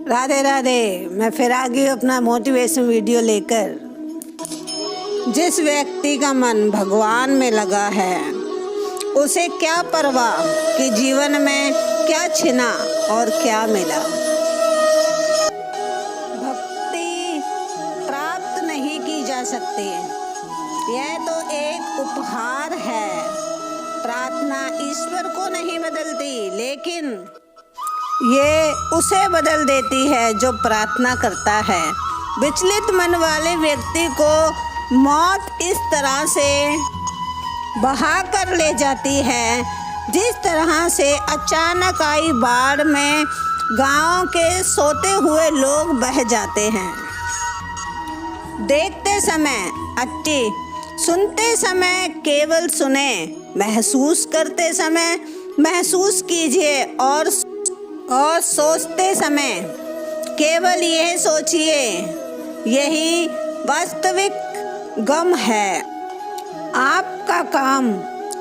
राधे राधे। मैं फिर आ गई अपना मोटिवेशन वीडियो लेकर। जिस व्यक्ति का मन भगवान में लगा है उसे क्या परवाह कि जीवन में क्या छिना और क्या मिला। भक्ति प्राप्त नहीं की जा सकती, यह तो एक उपहार है। प्रार्थना ईश्वर को नहीं बदलती, लेकिन ये उसे बदल देती है जो प्रार्थना करता है। विचलित मन वाले व्यक्ति को मौत इस तरह से बहा कर ले जाती है जिस तरह से अचानक आई बाढ़ में गांव के सोते हुए लोग बह जाते हैं। देखते समय अच्छी, सुनते समय केवल सुने, महसूस करते समय महसूस कीजिए और सोचते समय केवल यह सोचिए। यही वास्तविक गम है। आपका काम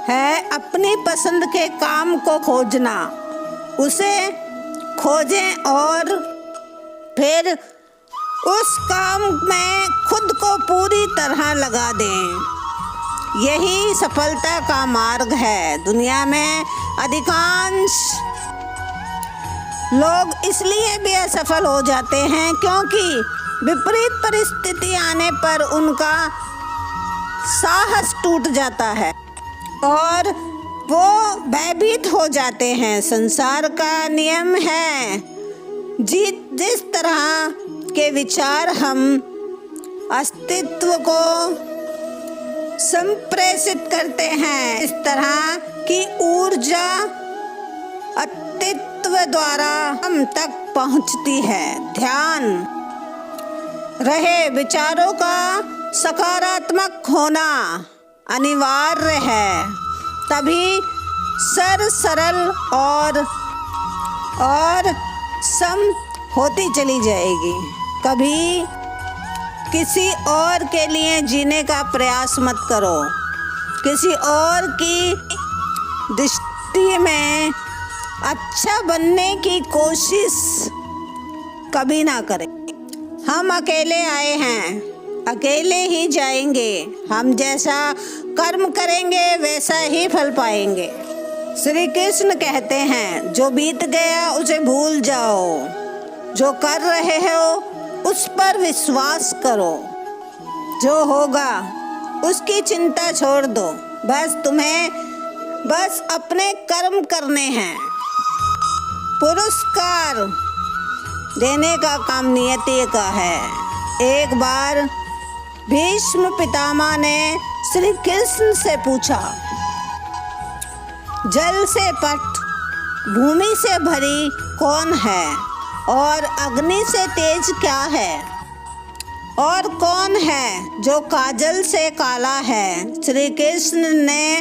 है अपनी पसंद के काम को खोजना। उसे खोजें और फिर उस काम में खुद को पूरी तरह लगा दें। यही सफलता का मार्ग है। दुनिया में अधिकांश लोग इसलिए भी असफल हो जाते हैं क्योंकि विपरीत परिस्थिति आने पर उनका साहस टूट जाता है और वो भयभीत हो जाते हैं। संसार का नियम है, जिस तरह के विचार हम अस्तित्व को संप्रेषित करते हैं, इस तरह की ऊर्जा अस्तित्व द्वारा हम तक पहुंचती है। ध्यान रहे, विचारों का सकारात्मक होना अनिवार्य है, तभी सरल और सम होती चली जाएगी। कभी किसी और के लिए जीने का प्रयास मत करो। किसी और की दृष्टि में अच्छा बनने की कोशिश कभी ना करें। हम अकेले आए हैं, अकेले ही जाएंगे। हम जैसा कर्म करेंगे वैसा ही फल पाएंगे। श्री कृष्ण कहते हैं, जो बीत गया उसे भूल जाओ, जो कर रहे हो उस पर विश्वास करो, जो होगा उसकी चिंता छोड़ दो। बस अपने कर्म करने हैं। पुरस्कार देने का काम नियति का है। एक बार भीष्म पितामह ने श्री कृष्ण से पूछा, जल से पट, भूमि से भरी कौन है और अग्नि से तेज क्या है, और कौन है जो काजल से काला है। श्री कृष्ण ने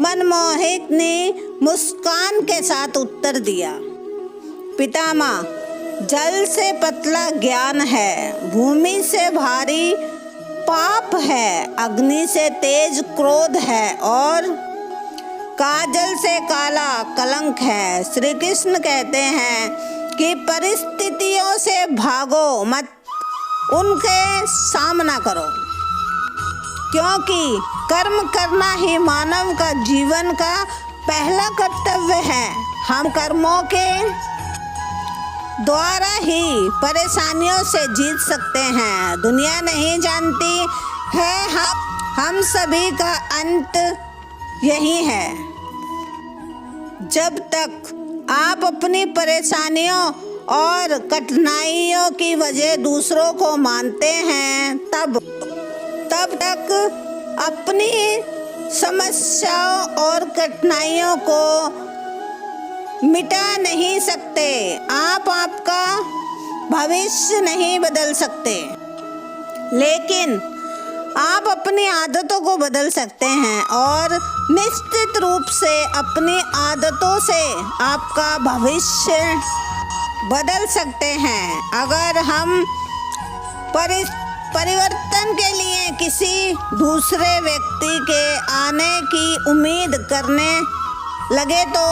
मनमोहिनी मुस्कान के साथ उत्तर दिया, पितामह, जल से पतला ज्ञान है, भूमि से भारी पाप है, अग्नि से तेज क्रोध है और काजल से काला कलंक है। श्री कृष्ण कहते हैं कि परिस्थितियों से भागो मत, उनके सामना करो, क्योंकि कर्म करना ही मानव का जीवन का पहला कर्तव्य है। हम कर्मों के द्वारा ही परेशानियों से जीत सकते हैं। दुनिया नहीं जानती है हम सभी का अंत यही है। जब तक आप अपनी परेशानियों और कठिनाइयों की वजह दूसरों को मानते हैं, तब तक अपनी समस्याओं और कठिनाइयों को मिटा नहीं सकते। आप आपका भविष्य नहीं बदल सकते, लेकिन आप अपनी आदतों को बदल सकते हैं और निश्चित रूप से अपनी आदतों से आपका भविष्य बदल सकते हैं। अगर हम परिवर्तन के लिए किसी दूसरे व्यक्ति के आने की उम्मीद करने लगे तो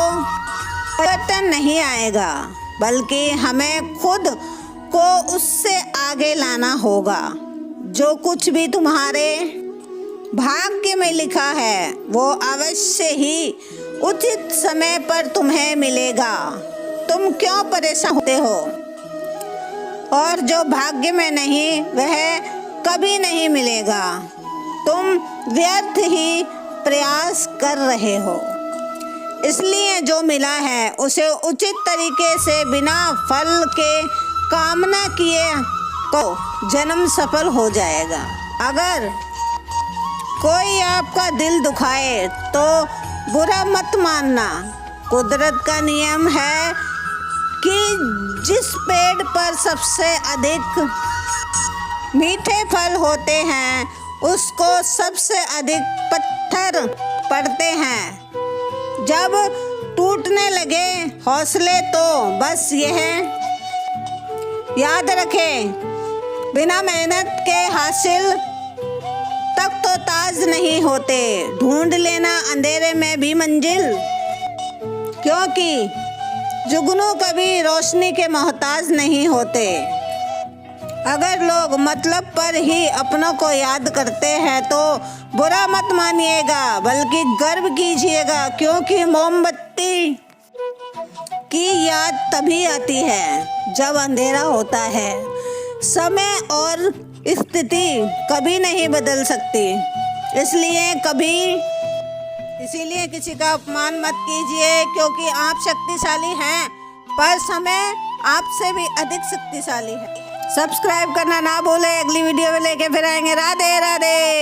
परिवर्तन नहीं आएगा, बल्कि हमें खुद को उससे आगे लाना होगा। जो कुछ भी तुम्हारे भाग्य में लिखा है वो अवश्य ही उचित समय पर तुम्हें मिलेगा। तुम क्यों परेशान होते हो? और जो भाग्य में नहीं वह कभी नहीं मिलेगा। तुम व्यर्थ ही प्रयास कर रहे हो, इसलिए जो मिला है उसे उचित तरीके से बिना फल के कामना किए को जन्म सफल हो जाएगा। अगर कोई आपका दिल दुखाए तो बुरा मत मानना। कुदरत का नियम है कि जिस पेड़ पर सबसे अधिक मीठे फल होते हैं उसको सबसे अधिक पत्थर पड़ते हैं। जब टूटने लगे हौसले तो बस यह याद रखें, बिना मेहनत के हासिल तक तो ताज नहीं होते। ढूंढ लेना अंधेरे में भी मंजिल, क्योंकि जुगनू कभी रोशनी के मोहताज नहीं होते। अगर लोग मतलब पर ही अपनों को याद करते हैं तो बुरा मत मानिएगा, बल्कि गर्व कीजिएगा, क्योंकि मोमबत्ती की याद तभी आती है जब अंधेरा होता है। समय और स्थिति कभी नहीं बदल सकती, इसीलिए किसी का अपमान मत कीजिए, क्योंकि आप शक्तिशाली हैं पर समय आपसे भी अधिक शक्तिशाली है। सब्सक्राइब करना ना भूलें। अगली वीडियो में लेके फिर आएंगे। राधे राधे।